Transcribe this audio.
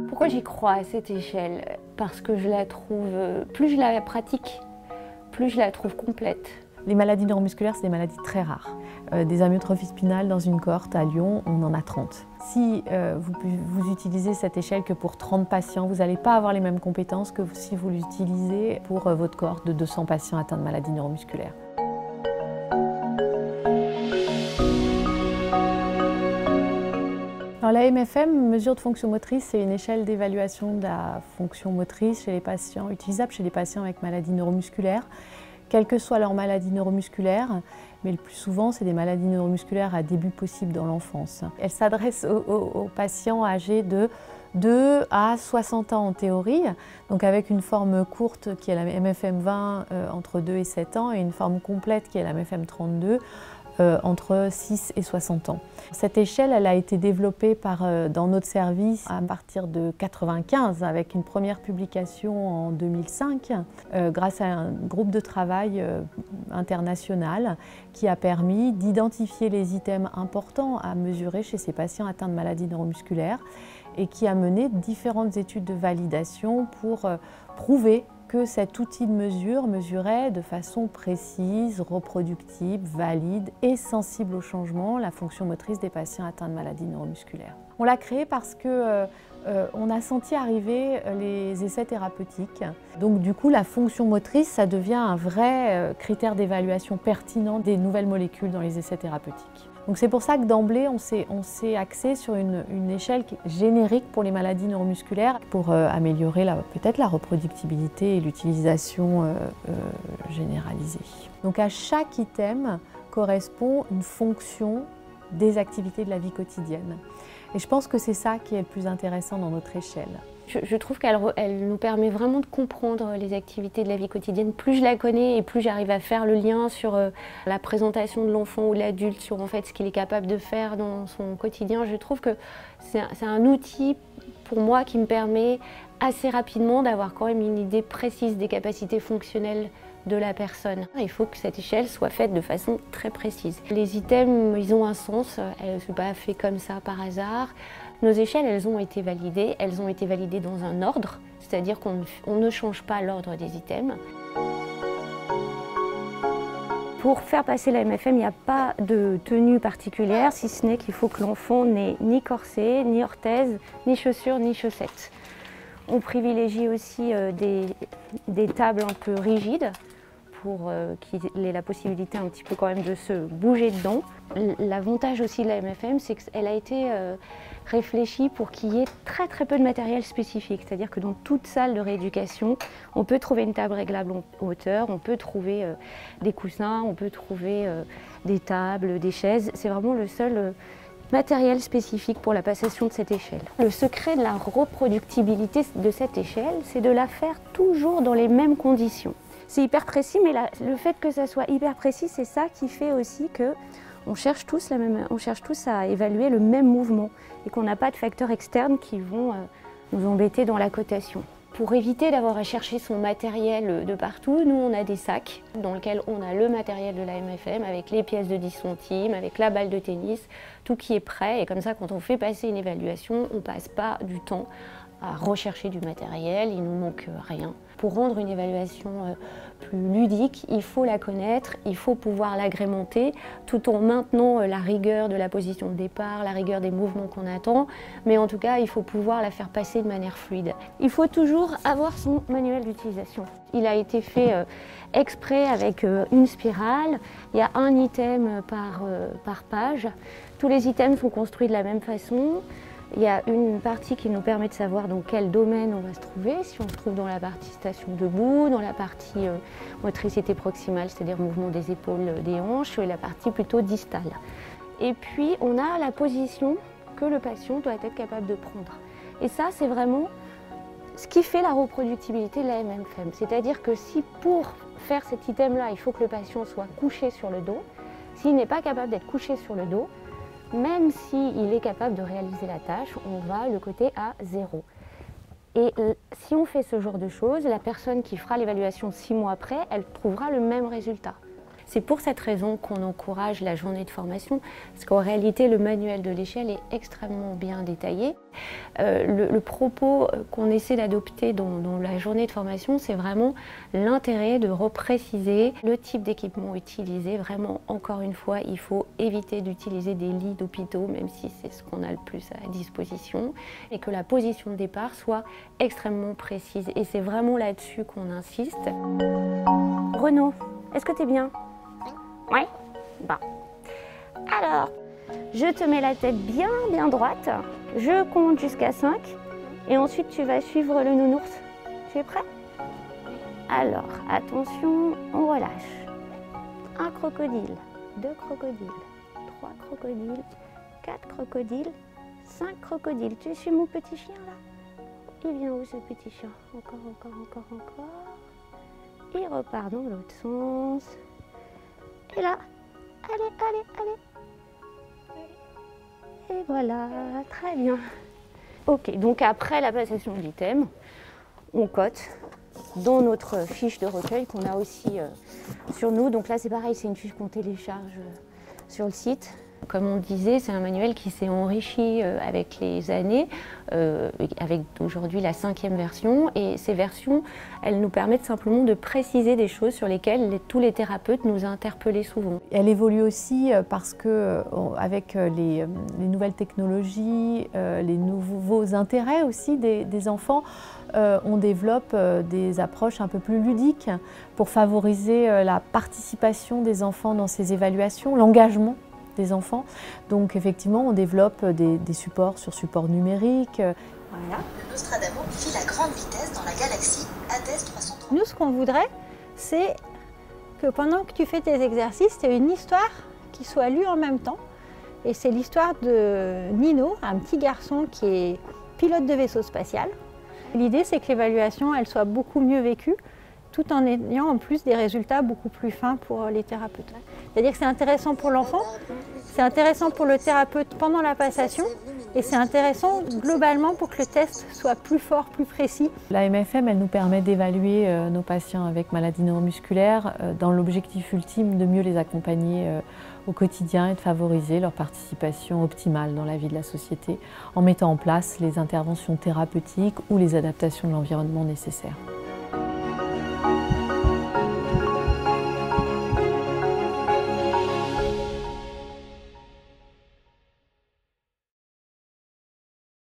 Pourquoi j'y crois à cette échelle? Parce que je la trouve, plus je la pratique, plus je la trouve complète. Les maladies neuromusculaires, c'est des maladies très rares. Des amyotrophies spinales dans une cohorte à Lyon, on en a 30. Si vous utilisez cette échelle que pour 30 patients, vous n'allez pas avoir les mêmes compétences que si vous l'utilisez pour votre cohorte de 200 patients atteints de maladies neuromusculaires. Alors, la MFM, mesure de fonction motrice, c'est une échelle d'évaluation de la fonction motrice chez les patients, utilisable chez les patients avec maladies neuromusculaires, quelle que soit leur maladie neuromusculaire, mais le plus souvent, c'est des maladies neuromusculaires à début possible dans l'enfance. Elle s'adresse aux patients âgés de 2 à 60 ans en théorie, donc avec une forme courte qui est la MFM 20 entre 2 et 7 ans et une forme complète qui est la MFM 32 entre 6 et 60 ans. Cette échelle, elle a été développée dans notre service à partir de 1995 avec une première publication en 2005 grâce à un groupe de travail international qui a permis d'identifier les items importants à mesurer chez ces patients atteints de maladies neuromusculaires et qui a mené différentes études de validation pour prouver que cet outil de mesure mesurait de façon précise, reproductible, valide et sensible au changement la fonction motrice des patients atteints de maladies neuromusculaires. On l'a créé parce que on a senti arriver les essais thérapeutiques. Donc du coup, la fonction motrice, ça devient un vrai critère d'évaluation pertinent des nouvelles molécules dans les essais thérapeutiques. Donc c'est pour ça que d'emblée, on s'est axé sur une échelle générique pour les maladies neuromusculaires pour améliorer peut-être la reproductibilité et l'utilisation généralisée. Donc à chaque item correspond une fonction des activités de la vie quotidienne. Et je pense que c'est ça qui est le plus intéressant dans notre échelle. Je trouve qu'elle nous permet vraiment de comprendre les activités de la vie quotidienne. Plus je la connais et plus j'arrive à faire le lien sur la présentation de l'enfant ou de l'adulte, sur en fait ce qu'il est capable de faire dans son quotidien. Je trouve que c'est un outil pour moi qui me permet assez rapidement d'avoir quand même une idée précise des capacités fonctionnelles de la personne. Il faut que cette échelle soit faite de façon très précise. Les items, ils ont un sens, elles ne sont pas faites comme ça par hasard. Nos échelles, elles ont été validées dans un ordre, c'est-à-dire qu'on ne change pas l'ordre des items. Pour faire passer la MFM, il n'y a pas de tenue particulière, si ce n'est qu'il faut que l'enfant n'ait ni corset, ni orthèse, ni chaussures, ni chaussettes. On privilégie aussi des tables un peu rigides pour qu'il ait la possibilité un petit peu quand même de se bouger dedans. L'avantage aussi de la MFM, c'est qu'elle a été réfléchie pour qu'il y ait très peu de matériel spécifique. C'est-à-dire que dans toute salle de rééducation, on peut trouver une table réglable en hauteur, on peut trouver des coussins, on peut trouver des tables, des chaises. C'est vraiment le seul matériel spécifique pour la passation de cette échelle. Le secret de la reproductibilité de cette échelle, c'est de la faire toujours dans les mêmes conditions. C'est hyper précis, mais le fait que ça soit hyper précis, c'est ça qui fait aussi que on cherche tous à évaluer le même mouvement et qu'on n'a pas de facteurs externes qui vont nous embêter dans la cotation. Pour éviter d'avoir à chercher son matériel de partout, nous on a des sacs dans lesquels on a le matériel de la MFM avec les pièces de 10 centimes, avec la balle de tennis, tout qui est prêt. Et comme ça, quand on fait passer une évaluation, on ne passe pas du temps à rechercher du matériel, il ne nous manque rien. Pour rendre une évaluation plus ludique, il faut la connaître, il faut pouvoir l'agrémenter tout en maintenant la rigueur de la position de départ, la rigueur des mouvements qu'on attend, mais en tout cas, il faut pouvoir la faire passer de manière fluide. Il faut toujours avoir son manuel d'utilisation. Il a été fait exprès avec une spirale, il y a un item par page. Tous les items sont construits de la même façon. Il y a une partie qui nous permet de savoir dans quel domaine on va se trouver, si on se trouve dans la partie station debout, dans la partie motricité proximale, c'est-à-dire mouvement des épaules, des hanches, et la partie plutôt distale. Et puis on a la position que le patient doit être capable de prendre. Et ça, c'est vraiment ce qui fait la reproductibilité de la MFM. C'est-à-dire que si pour faire cet item-là, il faut que le patient soit couché sur le dos, s'il n'est pas capable d'être couché sur le dos, même s'il est capable de réaliser la tâche, on va le coter à 0. Et si on fait ce genre de choses, la personne qui fera l'évaluation 6 mois après, elle trouvera le même résultat. C'est pour cette raison qu'on encourage la journée de formation, parce qu'en réalité, le manuel de l'échelle est extrêmement bien détaillé. Le propos qu'on essaie d'adopter dans la journée de formation, c'est vraiment l'intérêt de repréciser le type d'équipement utilisé. Vraiment, encore une fois, il faut éviter d'utiliser des lits d'hôpitaux, même si c'est ce qu'on a le plus à disposition, et que la position de départ soit extrêmement précise. Et c'est vraiment là-dessus qu'on insiste. Renaud, est-ce que tu es bien? Oui. Bon. Alors, je te mets la tête bien droite, je compte jusqu'à 5 et ensuite tu vas suivre le nounours. Tu es prêt? Alors, attention, on relâche. 1 crocodile, 2 crocodiles, 3 crocodiles, 4 crocodiles, 5 crocodiles. Tu suis mon petit chien là? Il vient où ce petit chien? Encore. Il repart dans l'autre sens. Et là, allez. Et voilà, très bien. Ok, donc après la passation de l'item, on cote dans notre fiche de recueil qu'on a aussi sur nous. Donc là, c'est pareil, c'est une fiche qu'on télécharge sur le site. Comme on disait, c'est un manuel qui s'est enrichi avec les années, avec aujourd'hui la 5e version. Et ces versions, elles nous permettent simplement de préciser des choses sur lesquelles tous les thérapeutes nous interpellaient souvent. Elle évolue aussi parce que, avec les nouvelles technologies, les nouveaux intérêts aussi des enfants, on développe des approches un peu plus ludiques pour favoriser la participation des enfants dans ces évaluations, l'engagement des enfants. Donc effectivement, on développe des supports sur support numérique. Voilà. Le Nostradamo file à grande vitesse dans la galaxie Hades 330. Nous, ce qu'on voudrait, c'est que pendant que tu fais tes exercices, tu aies une histoire qui soit lue en même temps. Et c'est l'histoire de Nino, un petit garçon qui est pilote de vaisseau spatial. L'idée, c'est que l'évaluation, elle soit beaucoup mieux vécue, tout en ayant en plus des résultats beaucoup plus fins pour les thérapeutes. C'est-à-dire que c'est intéressant pour l'enfant, c'est intéressant pour le thérapeute pendant la passation, et c'est intéressant globalement pour que le test soit plus fort, plus précis. La MFM, elle nous permet d'évaluer nos patients avec maladies neuromusculaires dans l'objectif ultime de mieux les accompagner au quotidien et de favoriser leur participation optimale dans la vie de la société en mettant en place les interventions thérapeutiques ou les adaptations de l'environnement nécessaires.